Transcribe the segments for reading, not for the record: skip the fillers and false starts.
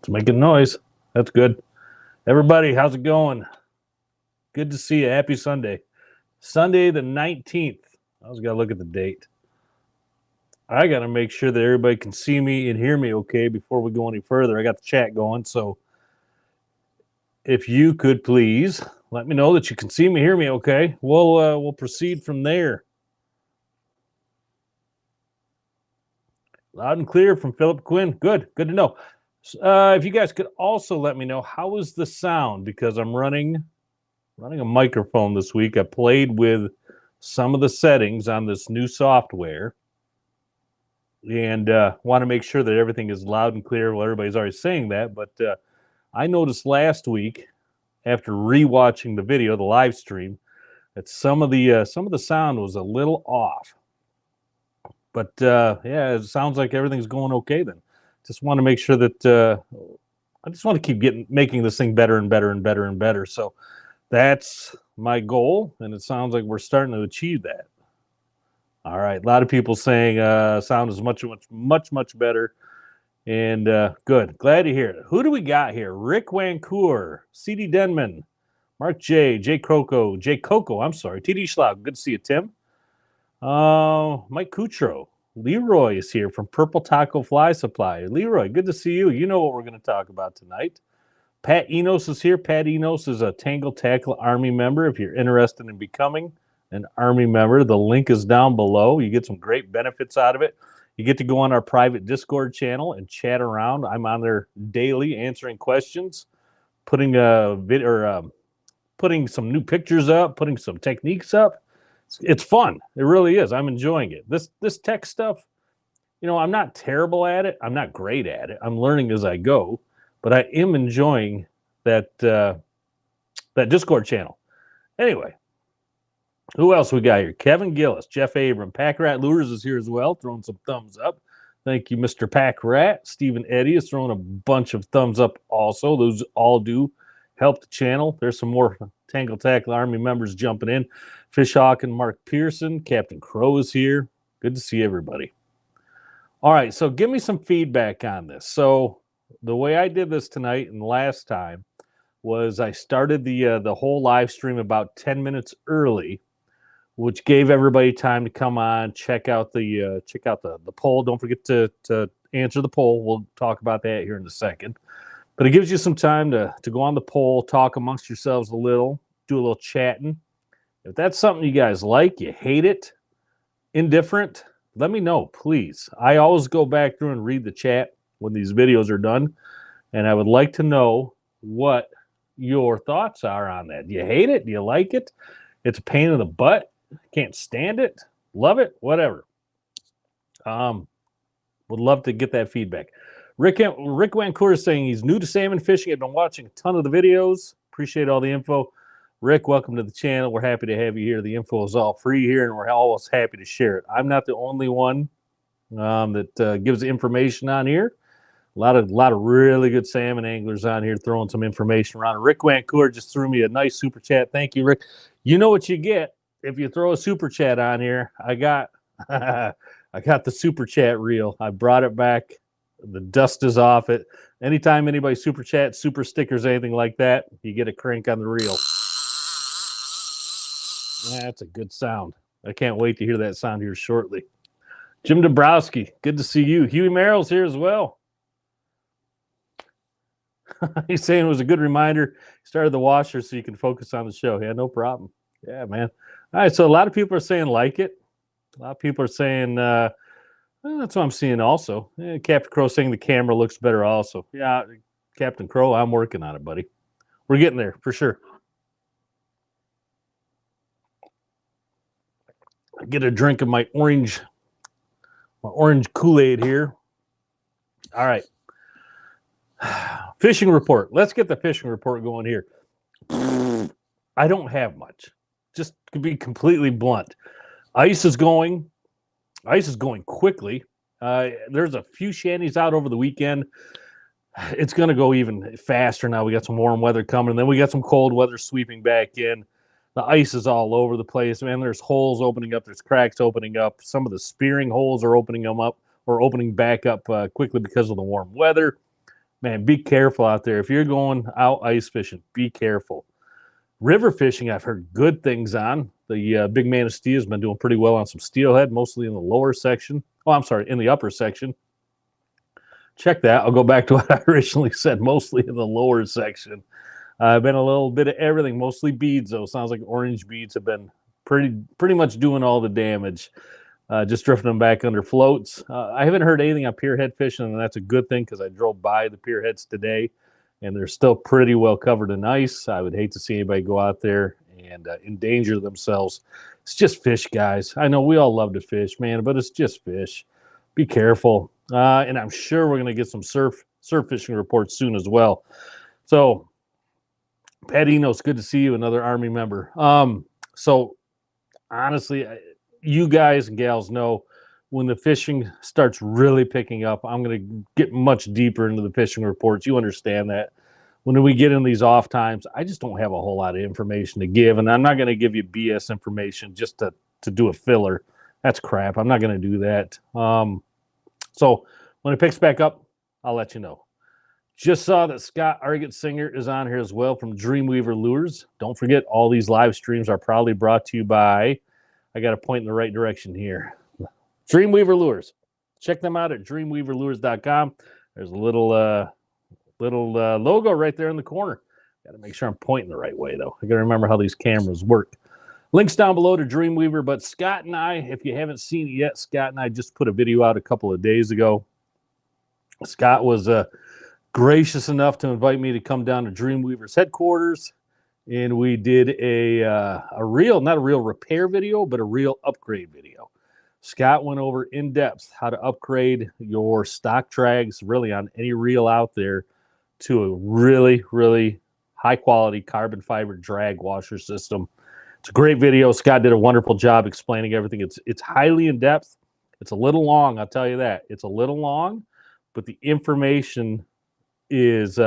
It's making noise. That's good. Everybody, how's it going? Good to see you. Happy Sunday. Sunday the 19th. I was got to look at the date. I got to make sure that everybody can see me and hear me okay before we go any further. I got the chat going, so if you could please let me know that you can see me, hear me okay. We'll proceed from there. Loud and clear from Philip Quinn. Good to know. If you guys could also let me know, how is the sound? Because I'm running a microphone this week. I played with some of the settings on this new software and want to make sure that everything is loud and clear. Well, everybody's already saying that, but I noticed last week after rewatching the video, the live stream, that some of the sound was a little off. But yeah, it sounds like everything's going okay then. Just want to make sure that I just want to keep making this thing better and better and better and better. So that's my goal, and it sounds like we're starting to achieve that. All right, a lot of people saying sound is much better, and good. Glad to hear it. Who do we got here? Rick Wancour, C.D. Denman, Mark J, J Coco, I'm sorry, T.D. Schlau. Good to see you, Tim. Mike Kutro. Leroy is here from Purple Taco Fly Supply. Leroy, good to see you. You know what we're going to talk about tonight. Pat Enos is here. Pat Enos is a Tangled Tackle Army member. If you're interested in becoming an Army member, the link is down below. You get some great benefits out of it. You get to go on our private Discord channel and chat around. I'm on there daily answering questions, putting putting some new pictures up, putting some techniques up. It's fun. It really is. I'm enjoying it. This tech stuff, you know, I'm not terrible at it. I'm not great at it. I'm learning as I go, but I am enjoying that Discord channel. Anyway, who else we got here? Kevin Gillis, Jeff Abram, Pack Rat Lures is here as well, throwing some thumbs up. Thank you, Mr. Pack Rat. Stephen Eddy is throwing a bunch of thumbs up also. Those all do help the channel. There's some more Tangled Tackle Army members jumping in. Fishhawk and Mark Pearson. Captain Crow is here. Good to see everybody. All right, so give me some feedback on this. So the way I did this tonight and last time was I started the whole live stream about 10 minutes early, which gave everybody time to come on, check out the poll. Don't forget to answer the poll. We'll talk about that here in a second. But it gives you some time to go on the poll, talk amongst yourselves a little, do a little chatting. If that's something you guys like, you hate it, indifferent, let me know, please. I always go back through and read the chat when these videos are done, and I would like to know what your thoughts are on that. Do you hate it? Do you like it? It's a pain in the butt. Can't stand it. Love it. Whatever. Would love to get that feedback. Rick Wancour is saying he's new to salmon fishing. I've been watching a ton of the videos. Appreciate all the info. Rick, welcome to the channel. We're happy to have you here. The info is all free here, and we're always happy to share it. I'm not the only one that gives information on here. A lot of really good salmon anglers on here throwing some information around. Rick Wancour just threw me a nice super chat. Thank you, Rick. You know what you get if you throw a super chat on here. I got I got the super chat reel. I brought it back. The dust is off it. Anytime anybody super chat, super stickers, anything like that, you get a crank on the reel. That's a good sound. I can't wait to hear that sound here shortly. Jim Dabrowski, good to see you. Huey Merrill's here as well. He's saying it was a good reminder. Started the washer so you can focus on the show. Yeah, no problem. Yeah, man. All right, so a lot of people are saying like it. A lot of people are saying, well, that's what I'm seeing also. Captain Crow saying the camera looks better also. Yeah, Captain Crow, I'm working on it, buddy. We're getting there for sure. I get a drink of my orange Kool-Aid here. All right. Fishing report. Let's get the fishing report going here. I don't have much. Just to be completely blunt. Ice is going quickly. There's a few shanties out over the weekend. It's going to go even faster now. We got some warm weather coming, and then we got some cold weather sweeping back in. The ice is all over the place, man. There's holes opening up. There's cracks opening up. Some of the spearing holes are opening them up or opening back up quickly because of the warm weather. Man, be careful out there. If you're going out ice fishing, be careful. River fishing, I've heard good things on. The big Manistee has been doing pretty well on some steelhead, mostly in the lower section. Oh, I'm sorry, in the upper section. Check that. I'll go back to what I originally said, mostly in the lower section. I've been a little bit of everything, mostly beads, though. Sounds like orange beads have been pretty much doing all the damage. Just drifting them back under floats. I haven't heard anything on pierhead fishing, and that's a good thing because I drove by the pierheads today, and they're still pretty well covered in ice. I would hate to see anybody go out there and endanger themselves. It's just fish, guys. I know we all love to fish, man, but it's just fish. Be careful. And I'm sure we're going to get some surf fishing reports soon as well. So, Pat Eno, it's good to see you, another Army member. So, honestly, you guys and gals know when the fishing starts really picking up, I'm going to get much deeper into the fishing reports. You understand that. When we get in these off times, I just don't have a whole lot of information to give, and I'm not going to give you BS information just to do a filler. That's crap. I'm not going to do that. So when it picks back up, I'll let you know. Just saw that Scott Argetsinger is on here as well from Dreamweaver Lures. Don't forget, all these live streams are proudly brought to you by, I got to point in the right direction here, Dreamweaver Lures. Check them out at dreamweaverlures.com. There's a little logo right there in the corner. Got to make sure I'm pointing the right way, though. I got to remember how these cameras work. Links down below to Dreamweaver. But Scott and I, if you haven't seen it yet, Scott and I just put a video out a couple of days ago. Scott was gracious enough to invite me to come down to Dreamweaver's headquarters, and we did a real, not a real repair video, but a real upgrade video. Scott went over in depth how to upgrade your stock drags, really on any reel out there, to a really, really high quality carbon fiber drag washer system. It's a great video. Scott did a wonderful job explaining everything. It's highly in depth. It's a little long, I'll tell you that. It's a little long, but the information is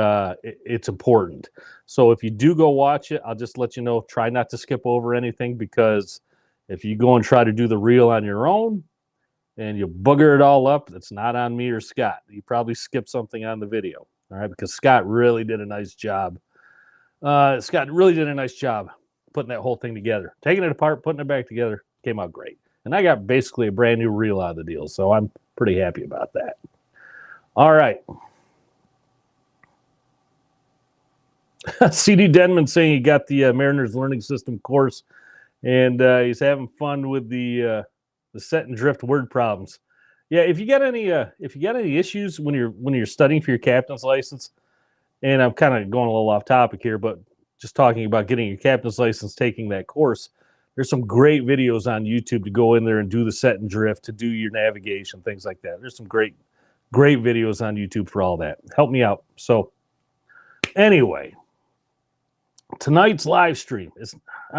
it's important. So if you do go watch it, I'll just let you know, try not to skip over anything, because if you go and try to do the reel on your own and you booger it all up, that's not on me or Scott. You probably skipped something on the video, all right? Because Scott really did a nice job. Scott really did a nice job putting that whole thing together. Taking it apart, putting it back together, came out great. And I got basically a brand new reel out of the deal, so I'm pretty happy about that. All right. CD Denman saying he got the Mariners Learning System course, and he's having fun with the set and drift word problems. Yeah, if you got any issues when you're studying for your captain's license, and I'm kind of going a little off topic here, but just talking about getting your captain's license, taking that course, there's some great videos on YouTube to go in there and do the set and drift, to do your navigation, things like that. There's some great videos on YouTube for all that. Help me out. So anyway, tonight's live stream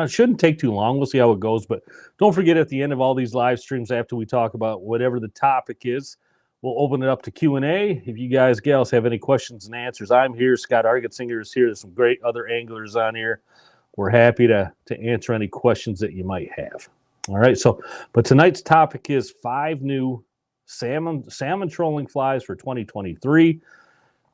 shouldn't take too long. We'll see how it goes, but don't forget, at the end of all these live streams, after we talk about whatever the topic is, we'll open it up to Q&A. If you guys, gals, have any questions and answers, I'm here. Scott Argetsinger is here. There's some great other anglers on here. We're happy to answer any questions that you might have. All right. So, but tonight's topic is 5 new salmon trolling flies for 2023.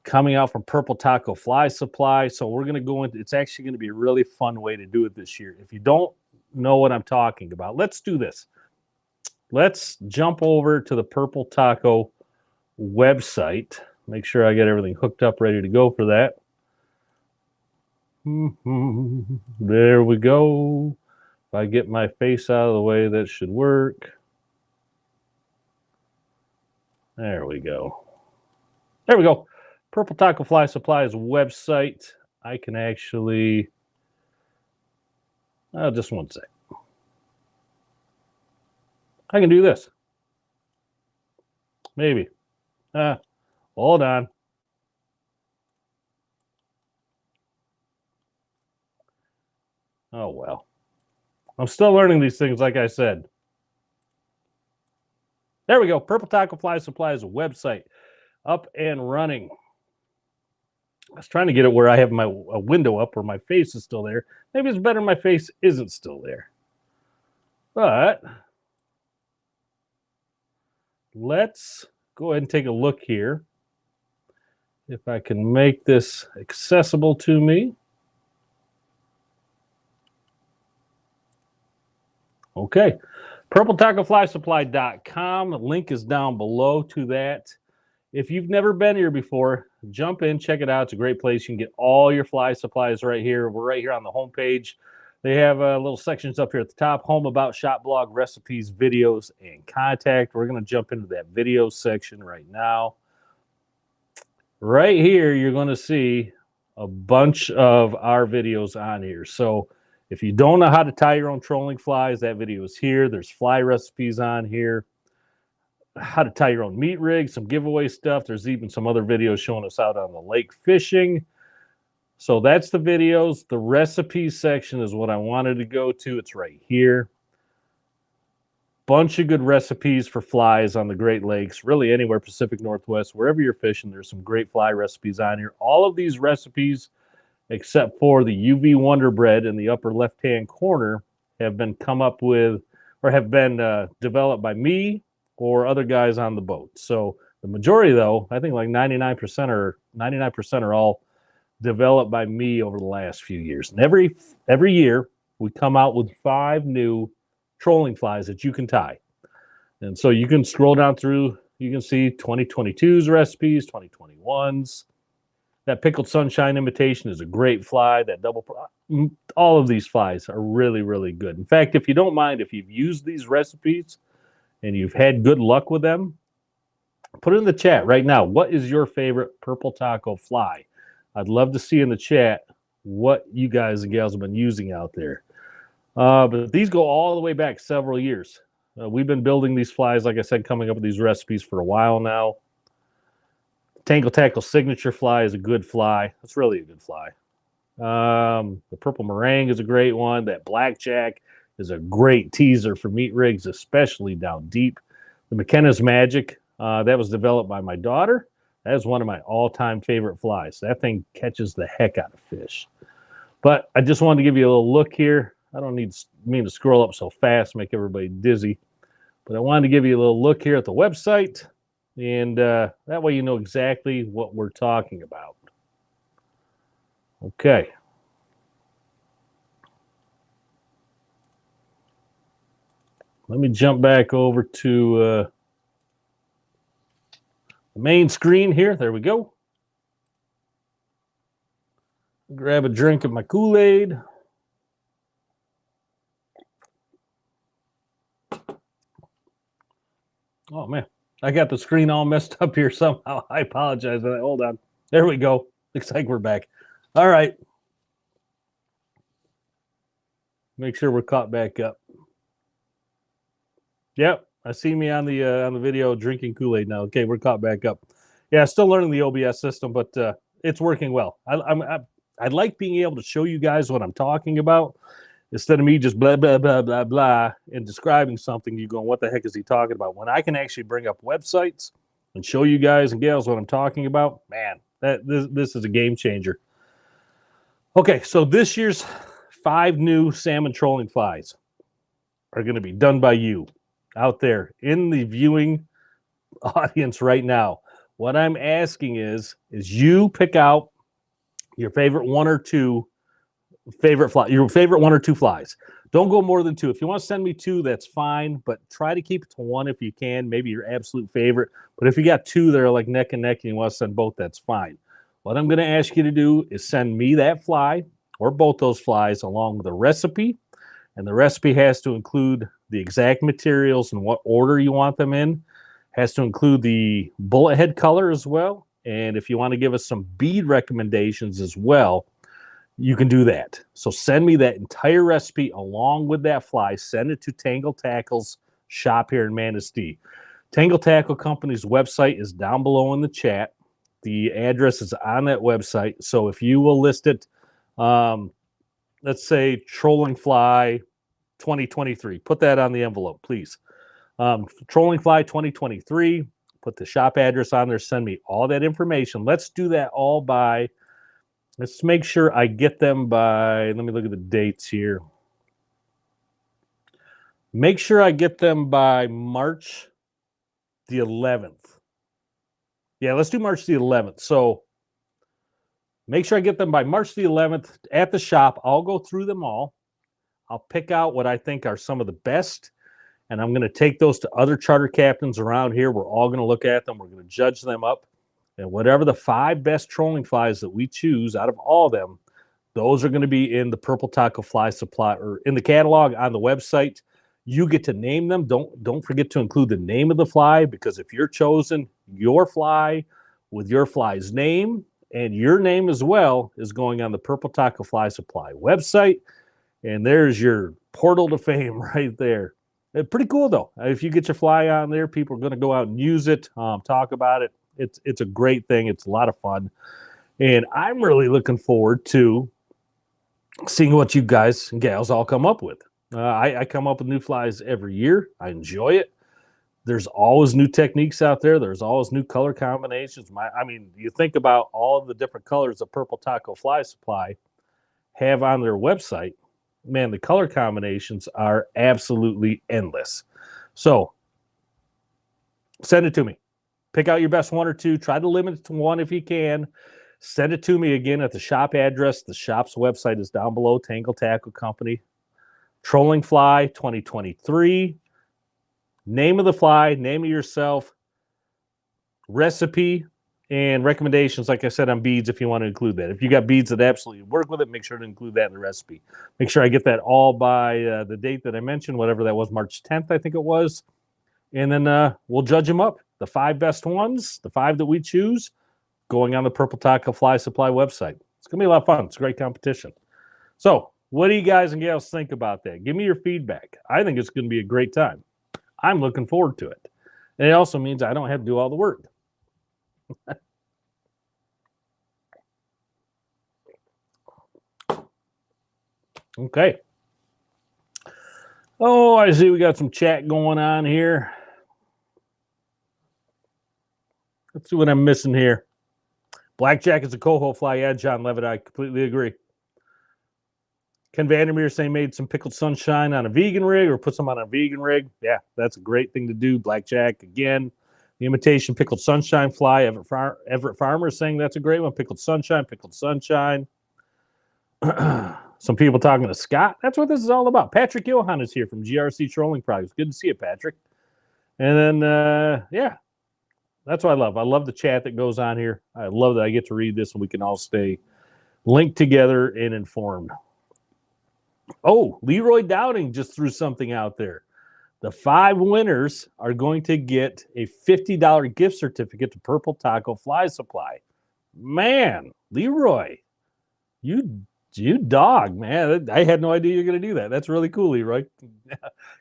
Coming out from Purple Taco Fly Supply. So we're going to go into, it's actually going to be a really fun way to do it this year. If you don't know what I'm talking about, let's do this. Let's jump over to the Purple Taco website. Make sure I get everything hooked up, ready to go for that. There we go. If I get my face out of the way, that should work. There we go. There we go. Purple Taco Fly Supply's website. I can actually, just one sec. I can do this. Maybe. Hold on. Oh, well. I'm still learning these things, like I said. There we go. Purple Taco Fly Supply's website up and running. I was trying to get it where I have a window up where my face is still there. Maybe it's better my face isn't still there. But let's go ahead and take a look here if I can make this accessible to me. Okay. PurpleTacoFlySupply.com. Link is down below to that. If you've never been here before, jump in, check it out. It's a great place. You can get all your fly supplies right here. We're right here on the homepage. They have little sections up here at the top: home, about, shop, blog, recipes, videos, and contact. We're going to jump into that video section right now. Right here, you're going to see a bunch of our videos on here. So if you don't know how to tie your own trolling flies, that video is here. There's fly recipes on here. How to tie your own meat rig, some giveaway stuff. There's even some other videos showing us out on the lake fishing. So that's the videos. The recipes section is what I wanted to go to. It's right here. Bunch of good recipes for flies on the Great Lakes, really anywhere Pacific Northwest, wherever you're fishing, there's some great fly recipes on here. All of these recipes, except for the UV Wonder Bread in the upper left-hand corner, have been come up with or have been developed by me or other guys on the boat. So the majority, though, I think like 99% are all developed by me over the last few years. And every year we come out with 5 new trolling flies that you can tie. And so you can scroll down through, you can see 2022's recipes, 2021's. That pickled sunshine imitation is a great fly. That double, all of these flies are really, really good. In fact, if you don't mind, if you've used these recipes and you've had good luck with them, put it in the chat right now. What is your favorite Purple Taco fly? I'd love to see in the chat what you guys and gals have been using out there. But these go all the way back several years. We've been building these flies, like I said, coming up with these recipes for a while now. Tangle Tackle Signature Fly is a good fly. It's really a good fly. The Purple Meringue is a great one. That Blackjack is a great teaser for meat rigs, especially down deep. The McKenna's Magic, that was developed by my daughter. That is one of my all-time favorite flies. That thing catches the heck out of fish. But I just wanted to give you a little look here. I don't mean to scroll up so fast, make everybody dizzy. But I wanted to give you a little look here at the website. And that way you know exactly what we're talking about. Okay. Let me jump back over to the main screen here. There we go. Grab a drink of my Kool-Aid. Oh, man. I got the screen all messed up here somehow. I apologize for that. Hold on. There we go. Looks like we're back. All right. Make sure we're caught back up. Yep. I see me on the video drinking Kool-Aid now. Okay, we're caught back up. Yeah, still learning the OBS system, but it's working well. I like being able to show you guys what I'm talking about instead of me just blah, blah, blah, blah, blah, and describing something. You going, what the heck is he talking about? When I can actually bring up websites and show you guys and gals what I'm talking about, man, this is a game changer. Okay, so this year's 5 new salmon trolling flies are going to be done by you out there in the viewing audience right now. What I'm asking is you pick out your favorite 1 or 2 favorite fly, your favorite 1 or 2 flies. Don't go more than 2. If you want to send me 2, that's fine, but try to keep it to 1 if you can, maybe your absolute favorite. But if you got 2 that are like neck and neck and you want to send both, that's fine. What I'm going to ask you to do is send me that fly or both those flies along with a recipe. And the recipe has to include the exact materials and what order you want them in. Has to include the bullet head color as well. And if you want to give us some bead recommendations as well, you can do that. So send me that entire recipe along with that fly. Send it to Tangled Tackle's shop here in Manistee. Tangled Tackle Company's website is down below in the chat. The address is on that website. So if you will list it, let's say Trolling Fly 2023. Put that on the envelope, please. Trolling Fly 2023. Put the shop address on there. Send me all that information. Let's do that all by... Let's make sure I get them by, let me look at the dates here. Make sure I get them by March the 11th. Yeah, let's do March the 11th. So Make sure I get them by March the 11th at the shop. I'll go through them all. I'll pick out what I think are some of the best, and I'm going to take those to other charter captains around here. We're all going to look at them. We're going to judge them up. And whatever the 5 best trolling flies that we choose out of all of them, those are going to be in the Purple Taco Fly Supply or in the catalog on the website. You get to name them. Don't forget to include the name of the fly, because if you're chosen, your fly with your fly's name and your name as well is going on the Purple Taco Fly Supply website. And there's your portal to fame right there. Pretty cool, though. If you get your fly on there, people are going to go out and use it, talk about it. It's a great thing. It's a lot of fun. And I'm really looking forward to seeing what you guys and gals all come up with. I come up with new flies every year. I enjoy it. There's always new techniques out there. There's always new color combinations. I mean, you think about all the different colors of Purple Taco Fly Supply have on their website. Man, the color combinations are absolutely endless. So send it to me. Pick out your best 1 or 2. Try to limit it to 1 if you can. Send it to me again at the shop address. The shop's website is down below, Tangled Tackle Company. Trolling Fly 2023. Name of the fly, name of yourself, recipe, and recommendations, like I said, on beads if you want to include that. If you got beads that absolutely work with it, make sure to include that in the recipe. Make sure I get that all by the date that I mentioned, whatever that was, March 10th, I think it was. And then we'll judge them up. The 5 best ones, the 5 that we choose, going on the Purple Taco Fly Supply website. It's going to be a lot of fun. It's a great competition. So what do you guys and gals think about that? Give me your feedback. I think it's going to be a great time. I'm looking forward to it. And it also means I don't have to do all the work. Okay. Oh, I see we got some chat going on here. Let's see what I'm missing here. Blackjack is a coho fly. Yeah, John Levitt, I completely agree. Ken Vandermeer saying made some pickled sunshine on a vegan rig or put some on a vegan rig. Yeah, that's a great thing to do. Blackjack, again. The imitation pickled sunshine fly. Everett Farmer saying that's a great one. Pickled sunshine, pickled sunshine. Some people talking to Scott. That's what this is all about. Patrick Johan is here from GRC Trolling Products. Good to see you, Patrick. And then, yeah, that's what I love. I love the chat that goes on here. I love that I get to read this and we can all stay linked together and informed. Oh, Leroy Dowding just threw something out there. The 5 winners are going to get a $50 gift certificate to Purple Taco Fly Supply. Man, Leroy, you dog, man. I had no idea you're going to do that. That's really cool, Leroy.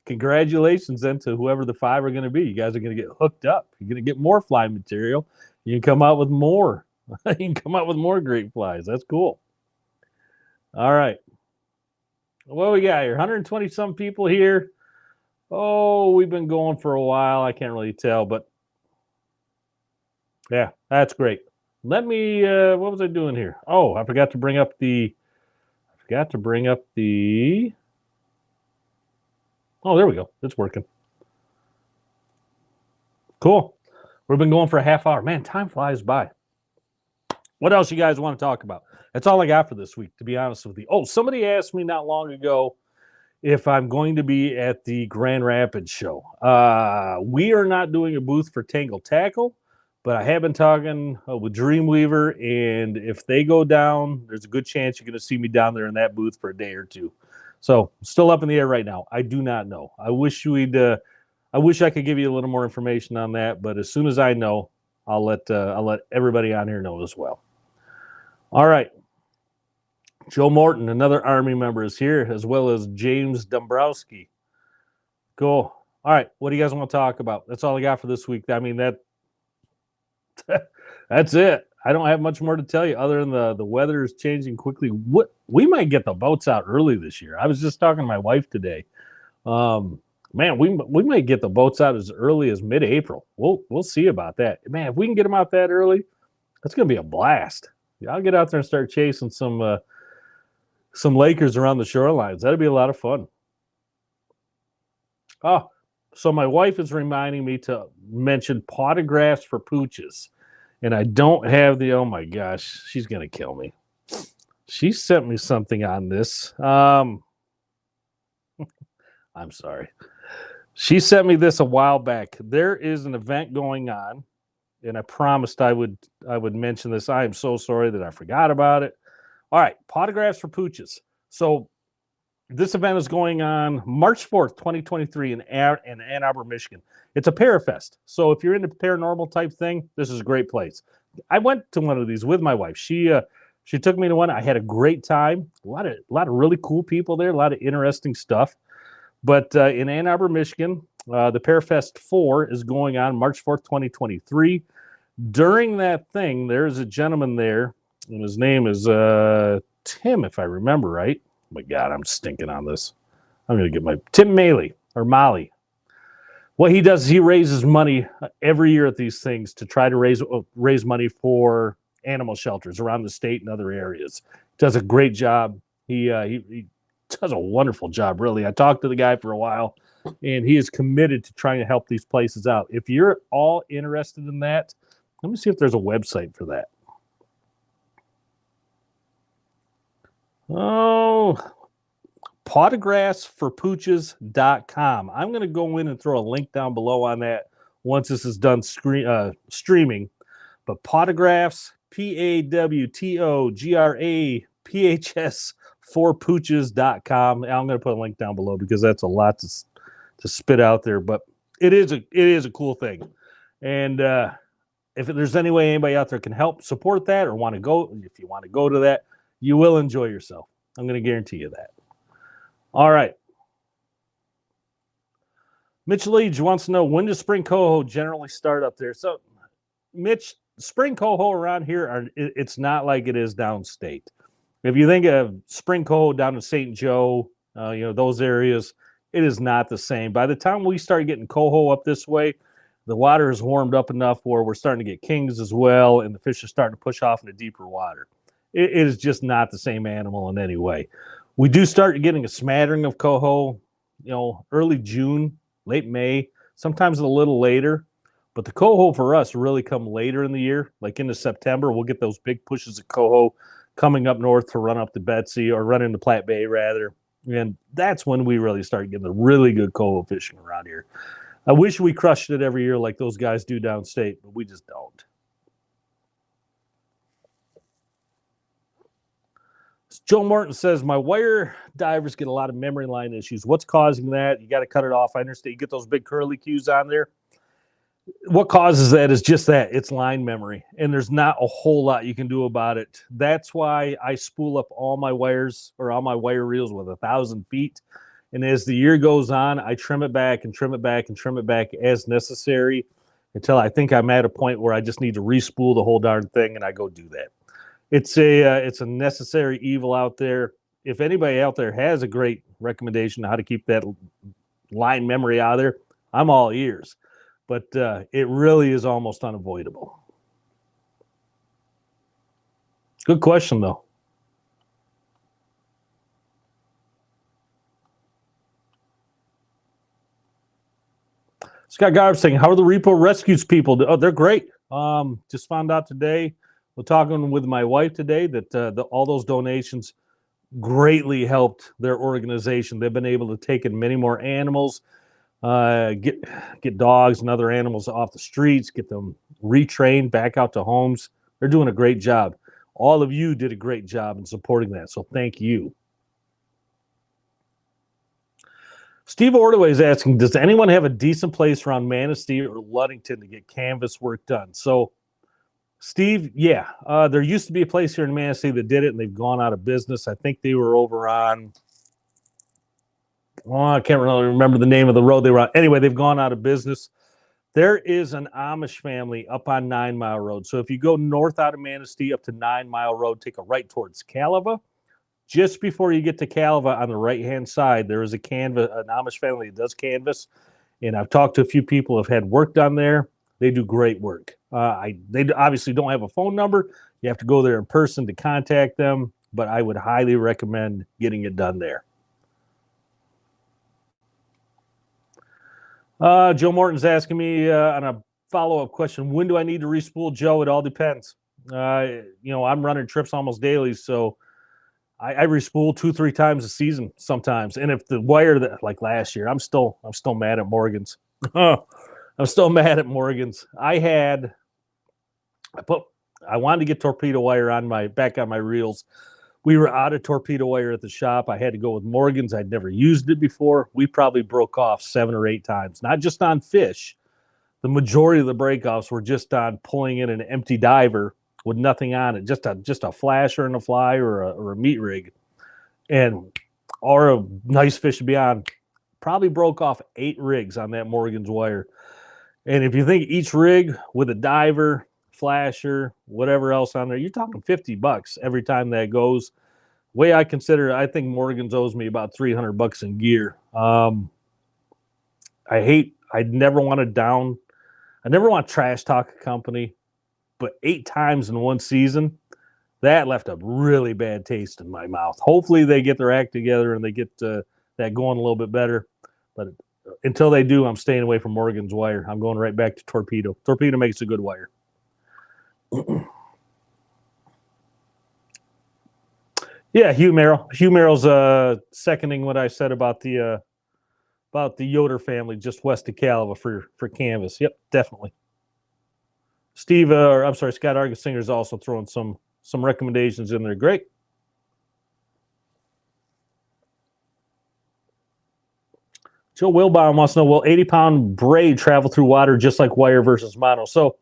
Congratulations then to whoever the 5 are going to be. You guys are going to get hooked up. You're going to get more fly material. You can come out with more. You can come out with more great flies. That's cool. All right. What we got here? 120 some people here. Oh, we've been going for a while. I can't really tell, but yeah, that's great. Let me, what was I doing here? Oh, I forgot to bring up the, oh, there we go. It's working. Cool. We've been going for a half hour. Man, time flies by. What else you guys want to talk about? That's all I got for this week, to be honest with you. Oh, somebody asked me not long ago if I'm going to be at the Grand Rapids show. We are not doing a booth for Tangled Tackle, but I have been talking with Dreamweaver, and if they go down, there's a good chance you're going to see me down there in that booth for a day or two. So, still up in the air right now. I do not know. I wish I could give you a little more information on that, but as soon as I know, I'll let everybody on here know as well. All right. Joe Morton, another Army member, is here, as well as James Dombrowski. Cool. All right. What do you guys want to talk about? That's all I got for this week. I mean, that's it. I don't have much more to tell you other than the weather is changing quickly. We might get the boats out early this year. I was just talking to my wife today. Man, we might get the boats out as early as mid-April. We'll see about that. Man, if we can get them out that early, that's going to be a blast. I'll get out there and start chasing some Lakers around the shorelines. That'd be a lot of fun. Oh, so my wife is reminding me to mention Podographs for pooches. And I don't have the, oh my gosh, she's going to kill me. She sent me something on this. I'm sorry. She sent me this a while back. There is an event going on, and I promised I would mention this. I am so sorry that I forgot about it. All right, Podographs for Pooches. So this event is going on March 4th, 2023 in Ann Arbor, Michigan. It's a Parafest. So if you're into paranormal type thing, this is a great place. I went to one of these with my wife. She took me to one. I had a great time. A lot of really cool people there, a lot of interesting stuff. But in Ann Arbor, Michigan, the Parafest 4 is going on March 4th, 2023. During that thing, there's a gentleman there, and his name is Tim, if I remember right. Oh my God, I'm stinking on this. I'm going to get my Tim Maley or Molly. What he does is he raises money every year at these things to try to raise money for animal shelters around the state and other areas. Does a great job. He does a wonderful job, really. I talked to the guy for a while, and he is committed to trying to help these places out. If you're all interested in that, let me see if there's a website for that. Oh, podographsforpooches.com. I'm going to go in and throw a link down below on that once this is done streaming. But Podographs, Podographs for pooches.com. I'm going to put a link down below because that's a lot to spit out there. But it is a cool thing. And if there's any way anybody out there can help support that or want to go, if you want to go to that, you will enjoy yourself. I'm going to guarantee you that. All right. Mitch Leach wants to know, when does spring coho generally start up there? So, Mitch, spring coho around here, it's not like it is downstate. If you think of spring coho down in St. Joe, those areas, it is not the same. By the time we start getting coho up this way, the water is warmed up enough where we're starting to get kings as well, and the fish are starting to push off into deeper water. It is just not the same animal in any way. We do start getting a smattering of coho, early June, late May, sometimes a little later. But the coho for us really come later in the year, like into September. We'll get those big pushes of coho coming up north to run up to Betsy or run into Platte Bay, rather. And that's when we really start getting the really good coho fishing around here. I wish we crushed it every year like those guys do downstate, but we just don't. Joe Martin says, my wire divers get a lot of memory line issues. What's causing that? You got to cut it off. I understand you get those big curly cues on there. What causes that is just that. It's line memory, and there's not a whole lot you can do about it. That's why I spool up all my wires or all my wire reels with 1,000 feet. And as the year goes on, I trim it back and trim it back and trim it back as necessary until I think I'm at a point where I just need to re-spool the whole darn thing, and I go do that. It's a necessary evil out there. If anybody out there has a great recommendation on how to keep that line memory out of there, I'm all ears. But it really is almost unavoidable. Good question, though. Scott Garb saying, how are the Repo Rescues people? Oh, they're great. Just found out today. We're talking with my wife today that all those donations greatly helped their organization. They've been able to take in many more animals, get dogs and other animals off the streets, get them retrained back out to homes. They're doing a great job. All of you did a great job in supporting that, so thank you. Steve Ordway is asking, does anyone have a decent place around Manistee or Ludington to get canvas work done? So, Steve, yeah, there used to be a place here in Manistee that did it, and they've gone out of business. I think they were over on, I can't really remember the name of the road they were on. Anyway, they've gone out of business. There is an Amish family up on 9 Mile Road. So if you go north out of Manistee up to 9 Mile Road, take a right towards Calava. Just before you get to Calava on the right-hand side, there is an Amish family that does canvas. And I've talked to a few people who have had work done there. They do great work. They obviously don't have a phone number. You have to go there in person to contact them, but I would highly recommend getting it done there. Joe Morton's asking me on a follow-up question. When do I need to respool, Joe? It all depends. I'm running trips almost daily, so I respool 2-3 times a season sometimes. And if the wire that like last year, I'm still mad at Morgan's. I'm still mad at Morgan's. I wanted to get torpedo wire back on my reels. We were out of torpedo wire at the shop. I had to go with Morgan's. I'd never used it before. We probably broke off 7 or 8 times, not just on fish. The majority of the breakoffs were just on pulling in an empty diver with nothing on it, just a flasher and a fly or a meat rig, or a nice fish to be on. Probably broke off 8 rigs on that Morgan's wire. And if you think each rig with a diver, flasher, whatever else on there, you're talking $50 every time that goes. Way I consider it, I think Morgan's owes me about $300 in gear. I never want to trash talk a company, but 8 times in one season, that left a really bad taste in my mouth. Hopefully they get their act together and they get that going a little bit better. But until they do, I'm staying away from Morgan's wire. I'm going right back to Torpedo. Torpedo makes a good wire. Yeah, Hugh Merrill. Hugh Merrill's seconding what I said about the Yoder family just west of Calva for canvas. Yep, definitely. Scott Argesinger is also throwing some recommendations in there. Great. Joe Wilbaum wants to know, will 80-pound braid travel through water just like wire versus mono? So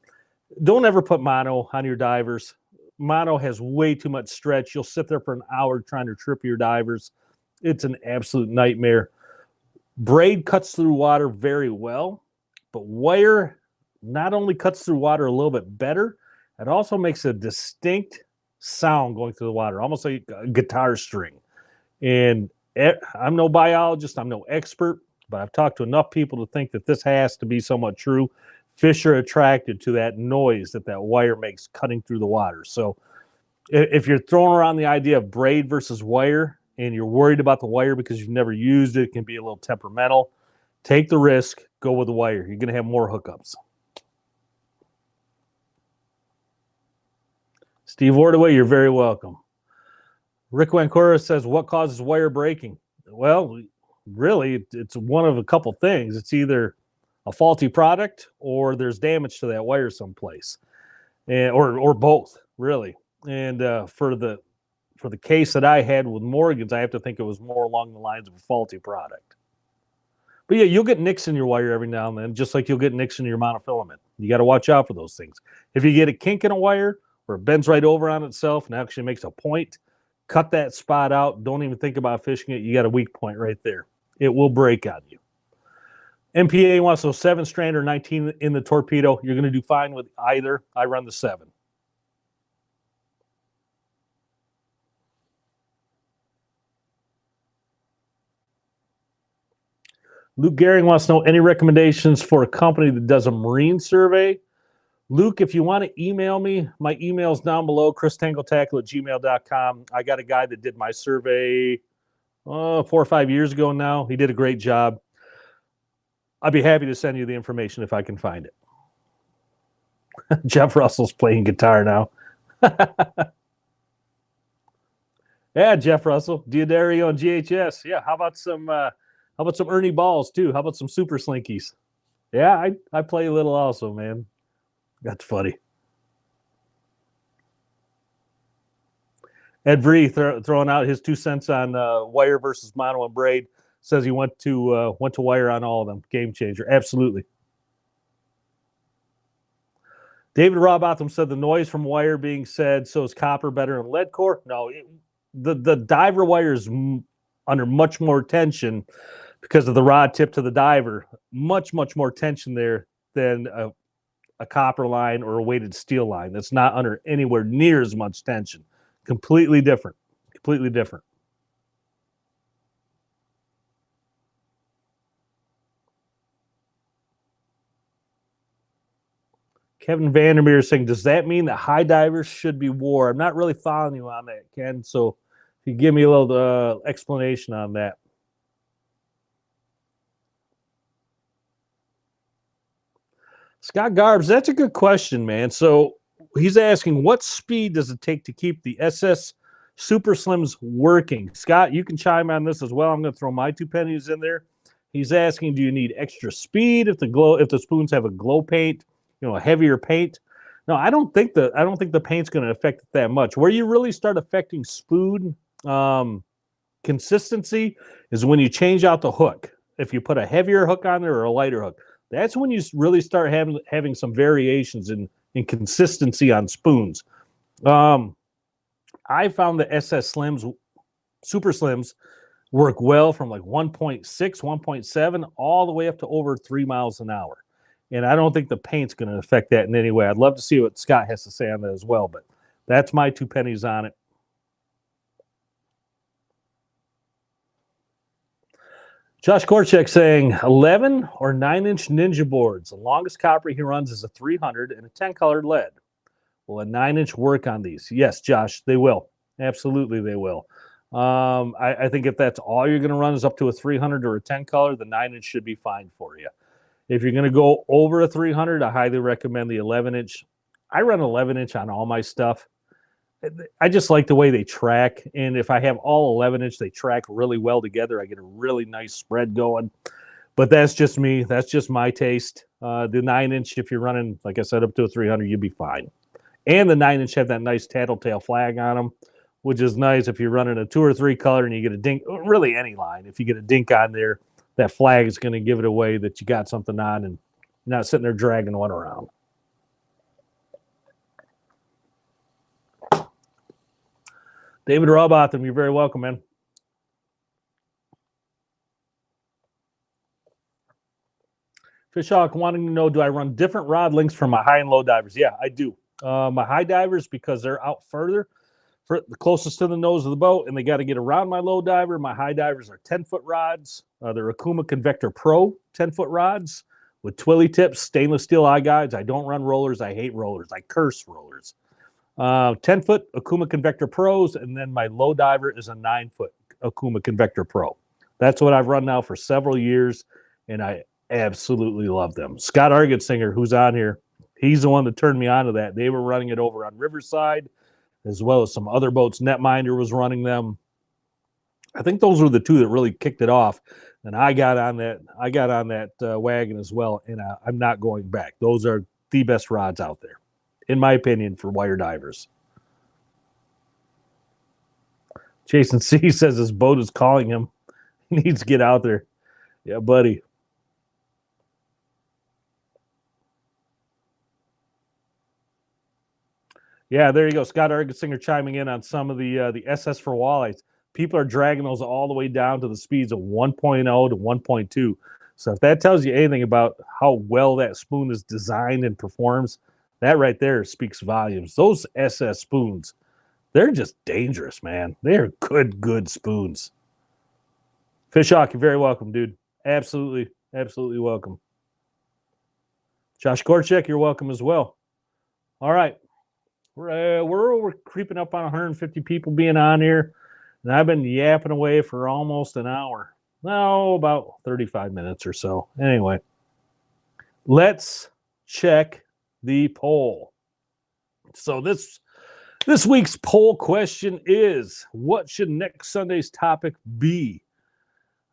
don't ever put mono on your divers. Mono has way too much stretch. You'll sit there for an hour trying to trip your divers. It's an absolute nightmare. Braid cuts through water very well, but wire not only cuts through water a little bit better, it also makes a distinct sound going through the water, almost like a guitar string. And I'm no biologist, I'm no expert, but I've talked to enough people to think that this has to be somewhat true. Fish are attracted to that noise that wire makes cutting through the water. So if you're throwing around the idea of braid versus wire and you're worried about the wire because you've never used it, it can be a little temperamental, take the risk, go with the wire. You're going to have more hookups. Steve Ordaway, you're very welcome. Rick Wancora says, what causes wire breaking? Well, really, it's one of a couple things. It's either a faulty product or there's damage to that wire someplace, or both, really. And for the case that I had with Morgan's, I have to think it was more along the lines of a faulty product. But yeah, you'll get nicks in your wire every now and then, just like you'll get nicks in your monofilament. You got to watch out for those things. If you get a kink in a wire where it bends right over on itself and actually makes a point, cut that spot out. Don't even think about fishing it. You got a weak point right there. It will break on you. MPA wants to 7-strand or 19 in the torpedo. You're going to do fine with either. I run the 7. Luke Gehring wants to know any recommendations for a company that does a marine survey. Luke, if you want to email me, my email's down below, christangletackle@gmail.com. I got a guy that did my survey 4 or 5 years ago now. He did a great job. I'd be happy to send you the information if I can find it. Jeff Russell's playing guitar now. Yeah, Jeff Russell, Diodario and GHS. Yeah, how about some Ernie Balls too? How about some Super Slinkies? Yeah, I play a little also, man. That's funny. Ed Vree throwing out his 2 cents on wire versus mono and braid. Says he went to wire on all of them. Game changer. Absolutely. David Robotham said the noise from wire being said, so is copper better than lead core? No, the diver wire is under much more tension because of the rod tip to the diver. Much, much more tension there than a copper line or a weighted steel line. That's not under anywhere near as much tension. Completely different. Completely different. Kevin Vandermeer is saying, does that mean that high divers should be wore? I'm not really following you on that, Ken. So if you give me a little explanation on that. Scott Garbs, that's a good question, man. So he's asking, what speed does it take to keep the SS Super Slims working? Scott, you can chime on this as well. I'm going to throw my 2 pennies in there. He's asking, do you need extra speed if the spoons have a glow paint, a heavier paint? No, I don't think the paint's going to affect it that much. Where you really start affecting spoon consistency is when you change out the hook. If you put a heavier hook on there or a lighter hook, that's when you really start having some variations in consistency on spoons. I found the SS Slims, Super Slims, work well from like 1.6, 1.7, all the way up to over 3 miles an hour. And I don't think the paint's going to affect that in any way. I'd love to see what Scott has to say on that as well, but that's my 2 pennies on it. Josh Korchek saying 11 or 9-inch Ninja boards. The longest copper he runs is a 300 and a 10-colored lead. Will a 9-inch work on these? Yes, Josh, they will. Absolutely, they will. I think if that's all you're going to run is up to a 300 or a 10-color, the 9-inch should be fine for you. If you're going to go over a 300, I highly recommend the 11-inch. I run 11-inch on all my stuff. I just like the way they track, and if I have all 11-inch, they track really well together. I get a really nice spread going, but that's just me. That's just my taste. The 9-inch, if you're running, like I said, up to a 300, you'll be fine. And the 9-inch have that nice tattletale flag on them, which is nice if you're running a 2 or 3 color and you get a dink, really any line. If you get a dink on there, that flag is going to give it away that you got something on and you're not sitting there dragging one around. David Robotham, you're very welcome, man. Fishhawk wanting to know, do I run different rod lengths for my high and low divers? Yeah, I do. My high divers, because they're out further, the closest to the nose of the boat, and they got to get around my low diver. My high divers are 10-foot rods. They're Akuma Convector Pro 10-foot rods with twilly tips, stainless steel eye guides. I don't run rollers. I hate rollers. I curse rollers. 10-foot Akuma Convector Pros, and then my low diver is a 9-foot Akuma Convector Pro. That's what I've run now for several years, and I absolutely love them. Scott Argetsinger, who's on here, he's the one that turned me on to that. They were running it over on Riverside, as well as some other boats. Netminder was running them. I think those were the 2 that really kicked it off. And I got on that wagon as well, and I'm not going back. Those are the best rods out there, in my opinion, for wire divers. Jason C says his boat is calling him. He needs to get out there. Yeah, buddy. Yeah, there you go. Scott Argetsinger chiming in on some of the SS for walleyes. People are dragging those all the way down to the speeds of 1.0 to 1.2. So if that tells you anything about how well that spoon is designed and performs, that right there speaks volumes. Those SS spoons, they're just dangerous, man. They are good spoons. Fishhawk, you're very welcome, dude. Absolutely welcome. Josh Korchek, you're welcome as well. All right. We're creeping up on 150 people being on here, and I've been yapping away for almost an hour. No, about 35 minutes or so. Anyway, let's check the poll. So this week's poll question is, what should next Sunday's topic be?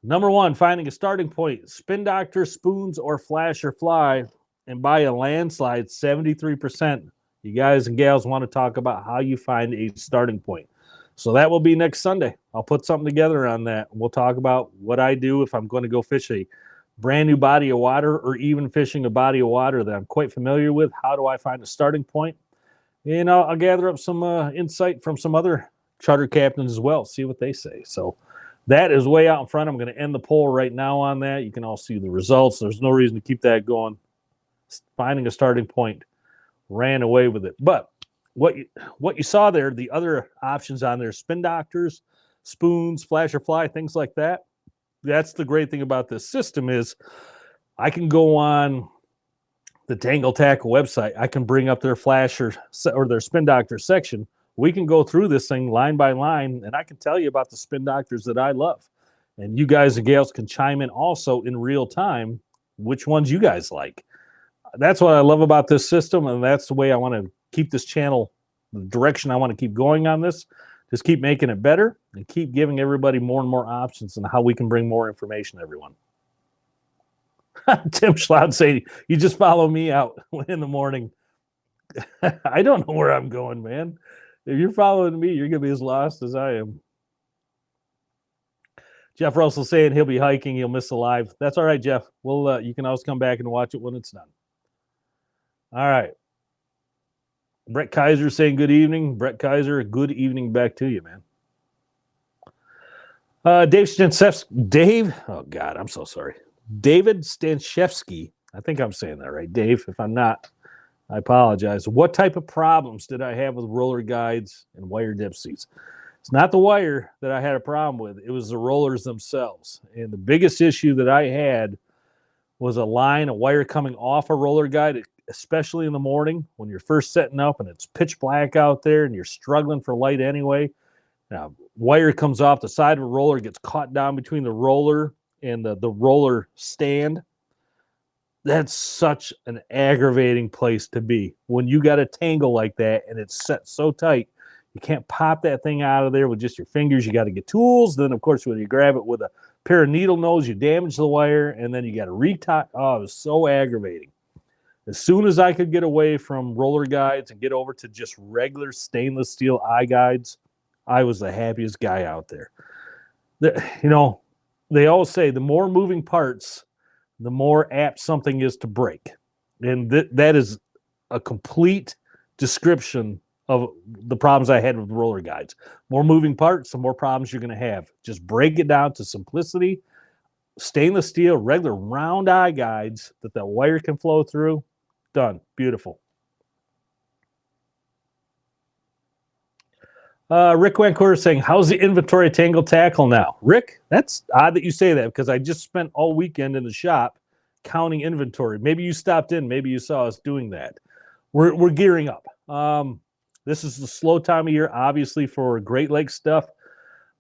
Number 1, finding a starting point. Spin Doctor, spoons, or flash or fly. And by a landslide, 73%. You guys and gals want to talk about how you find a starting point. So that will be next Sunday. I'll put something together on that. We'll talk about what I do if I'm going to go fish a brand new body of water, or even fishing a body of water that I'm quite familiar with. How do I find a starting point? And I'll gather up some insight from some other charter captains as well, see what they say. So that is way out in front. I'm going to end the poll right now on that. You can all see the results. There's no reason to keep that going. Finding a starting point. Ran away with it. But what you saw there, the other options on there, spin doctors, spoons, flash or fly, things like that. That's the great thing about this system is I can go on the Tangle Tackle website. I can bring up their flasher or their spin doctor section. We can go through this thing line by line, and I can tell you about the spin doctors that I love. And you guys and gals can chime in also in real time which ones you guys like. That's what I love about this system, and that's the way I want to keep this channel, the direction I want to keep going on this. Just keep making it better and keep giving everybody more and more options on how we can bring more information to everyone. Tim Schlout saying, you just follow me out in the morning. I don't know where I'm going, man. If you're following me, you're going to be as lost as I am. Jeff Russell saying he'll be hiking. He'll miss the live. That's all right, Jeff. You can always come back and watch it when it's done. All right. Brett Kaiser saying good evening. Brett Kaiser, good evening back to you, man. Dave Stanchevsky. Oh, God, I'm so sorry. David Stanchevsky. I think I'm saying that right, Dave. If I'm not, I apologize. What type of problems did I have with roller guides and wire dipsies? It's not the wire that I had a problem with. It was the rollers themselves. And the biggest issue that I had was a wire coming off a roller guide, especially in the morning when you're first setting up and it's pitch black out there and you're struggling for light anyway. Now, wire comes off the side of a roller, gets caught down between the roller and the roller stand. That's such an aggravating place to be. When you got a tangle like that and it's set so tight, you can't pop that thing out of there with just your fingers. You got to get tools. Then, of course, when you grab it with a pair of needle nose, you damage the wire, and then you got to retie. Oh, it was so aggravating. As soon as I could get away from roller guides and get over to just regular stainless steel eye guides, I was the happiest guy out there. They always say the more moving parts, the more apt something is to break. And that is a complete description of the problems I had with roller guides. More moving parts, the more problems you're going to have. Just break it down to simplicity. Stainless steel, regular round eye guides that the wire can flow through. Done. Beautiful. Rick Wancourt saying, how's the inventory of Tangled tackle now? Rick, that's odd that you say that because I just spent all weekend in the shop counting inventory. Maybe you stopped in. Maybe you saw us doing that. We're gearing up. This is the slow time of year, obviously, for Great Lakes stuff.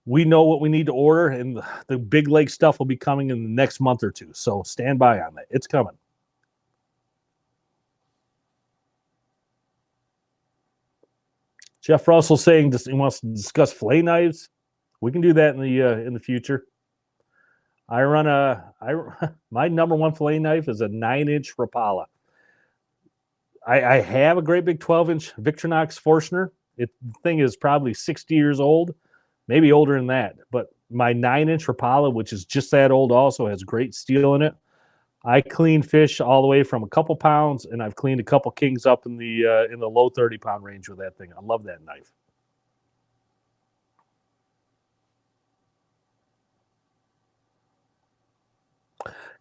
We know what we need to order, and the big lake stuff will be coming in the next month or two. So stand by on that. It's coming. Jeff Russell saying he wants to discuss fillet knives. We can do that in the future. My number one fillet knife is a 9-inch Rapala. I have a great big 12-inch Victorinox Forstner. The thing is probably 60 years old, maybe older than that. But my 9-inch Rapala, which is just that old, also has great steel in it. I clean fish all the way from a couple pounds, and I've cleaned a couple kings up in the low 30-pound range with that thing. I love that knife.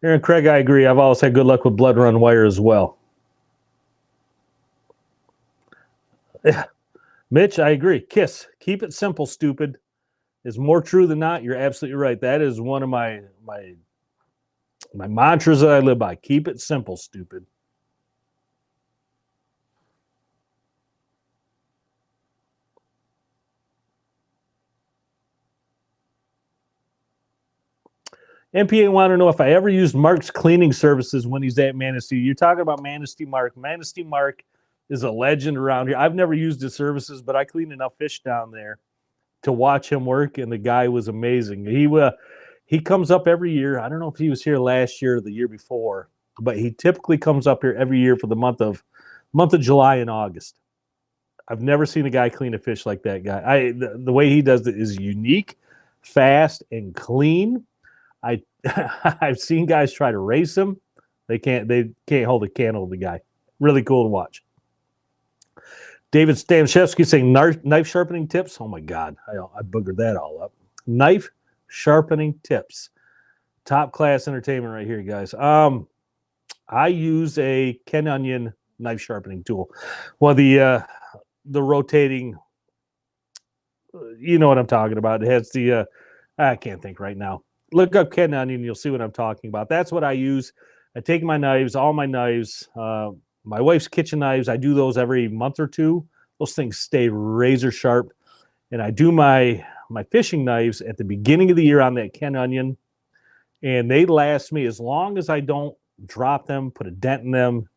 Aaron Craig, I agree. I've always had good luck with blood run wire as well. Yeah. Mitch, I agree. KISS. Keep it simple, stupid. Is more true than not. You're absolutely right. That is one of my mantras that I live by. Keep it simple, stupid. MPA want to know if I ever used Mark's cleaning services when he's at Manistee. You're talking about Manistee Mark. Manistee Mark is a legend around here. I've never used his services, but I cleaned enough fish down there to watch him work, and the guy was amazing. He comes up every year. I don't know if he was here last year or the year before, but he typically comes up here every year for the month of July and August. I've never seen a guy clean a fish like that guy. The way he does it is unique, fast, and clean. I've seen guys try to race him. They can't hold a candle to the guy. Really cool to watch. David Stanchevsky saying knife sharpening tips. Oh my God, I boogered that all up. Knife sharpening tips. Top class entertainment right here, guys. I use a Ken Onion knife sharpening tool. Well, the rotating, you know what I'm talking about. It has the I can't think right now. Look up Ken Onion, you'll see what I'm talking about. That's what I use. I take my knives, all my knives, my wife's kitchen knives. I do those every month or two. Those things stay razor sharp. And I do my fishing knives at the beginning of the year on that Ken Onion. And they last me as long as I don't drop them, put a dent in them,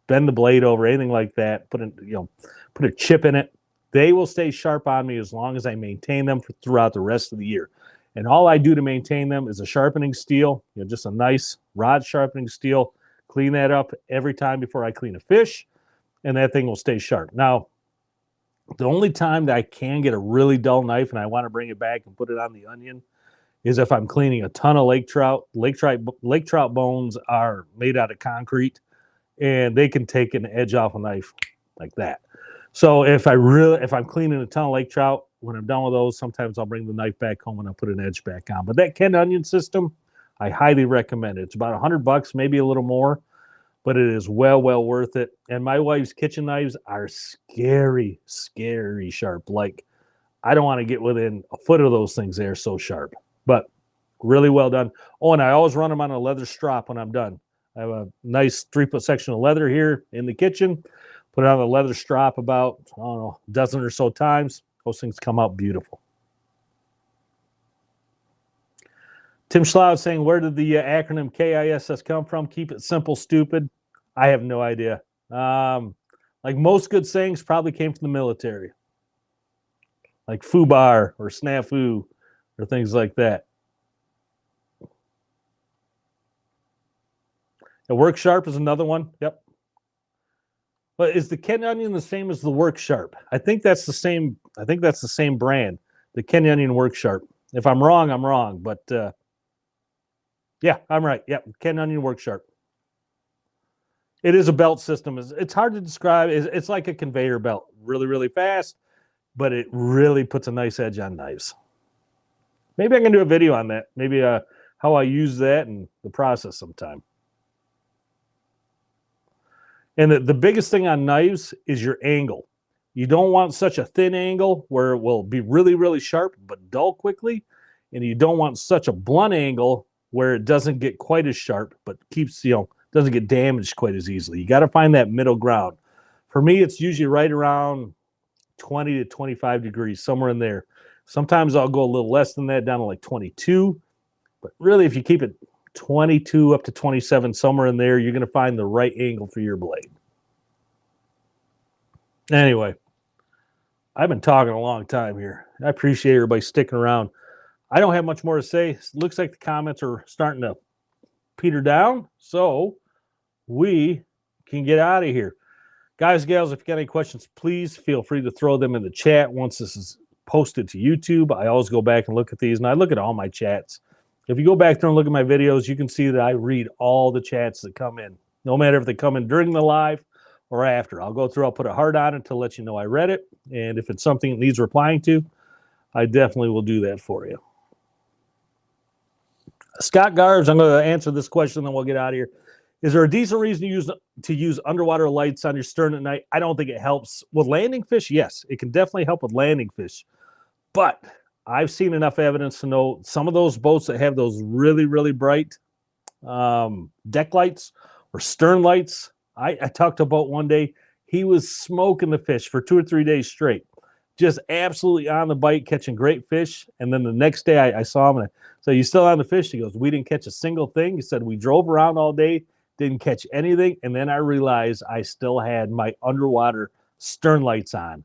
bend the blade over, anything like that, put a chip in it. They will stay sharp on me as long as I maintain them throughout the rest of the year. And all I do to maintain them is a sharpening steel, just a nice rod sharpening steel. Clean that up every time before I clean a fish, and that thing will stay sharp. Now, the only time that I can get a really dull knife and I want to bring it back and put it on the onion is if I'm cleaning a ton of lake trout. Lake trout bones are made out of concrete, and they can take an edge off a knife like that. So if I'm cleaning a ton of lake trout, when I'm done with those, sometimes I'll bring the knife back home and I'll put an edge back on. But that Ken Onion system, I highly recommend it. It's about $100, maybe a little more, but it is well worth it. And my wife's kitchen knives are scary sharp. Like, I don't want to get within a foot of those things. They're so sharp, but really well done. Oh, and I always run them on a leather strop when I'm done. I have a nice 3-foot section of leather here in the kitchen. Put it on a leather strop about, I don't know, a dozen or so times. Those things come out beautiful. Tim Schlau is saying, where did the acronym KISS come from? Keep it simple, stupid. I have no idea. Like most good sayings probably came from the military. Like FUBAR or snafu or things like that. The Work Sharp is another one. Yep. But is the Ken Onion the same as the Work Sharp? I think that's the same. I think that's the same brand, the Ken Onion Work Sharp. If I'm wrong, I'm wrong. But yeah, I'm right. Yep, Ken Onion Work Sharp. It is a belt system. It's hard to describe. It's like a conveyor belt, really fast, but it really puts a nice edge on knives. Maybe I can do a video on that. Maybe how I use that and the process sometime. And the biggest thing on knives is your angle. You don't want such a thin angle where it will be really sharp but dull quickly. And you don't want such a blunt angle where it doesn't get quite as sharp but keeps, doesn't get damaged quite as easily. You got to find that middle ground. For me, it's usually right around 20 to 25 degrees, somewhere in there. Sometimes I'll go a little less than that, down to like 22. But really, if you keep it 22 up to 27, somewhere in there, you're going to find the right angle for your blade. Anyway, I've been talking a long time here. I appreciate everybody sticking around. I don't have much more to say. It looks like the comments are starting to peter down, so we can get out of here. Guys, gals, if you got any questions, please feel free to throw them in the chat once this is posted to YouTube. I always go back and look at these, and I look at all my chats. If you go back there and look at my videos, you can see that I read all the chats that come in, no matter if they come in during the live or after. I'll go through, I'll put a heart on it to let you know I read it, and if it's something that needs replying to, I definitely will do that for you. Scott Garbs, I'm going to answer this question, then we'll get out of here. Is there a decent reason to use underwater lights on your stern at night? I don't think it helps. With landing fish, yes, it can definitely help with landing fish. But I've seen enough evidence to know some of those boats that have those really bright deck lights or stern lights. I talked to a boat one day. He was smoking the fish for 2 or 3 days straight. Just absolutely on the bite, catching great fish. And then the next day I saw him and I said, "You still on the fish?" He goes, "We didn't catch a single thing." He said, "We drove around all day, didn't catch anything." And then I realized I still had my underwater stern lights on.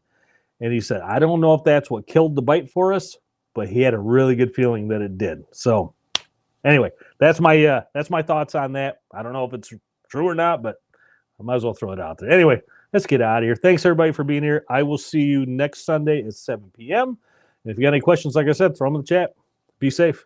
And he said, "I don't know if that's what killed the bite for us, but he had a really good feeling that it did." So anyway, that's my thoughts on that. I don't know if it's true or not, but I might as well throw it out there. Anyway, let's get out of here. Thanks, everybody, for being here. I will see you next Sunday at 7 p.m. And if you got any questions, like I said, throw them in the chat. Be safe.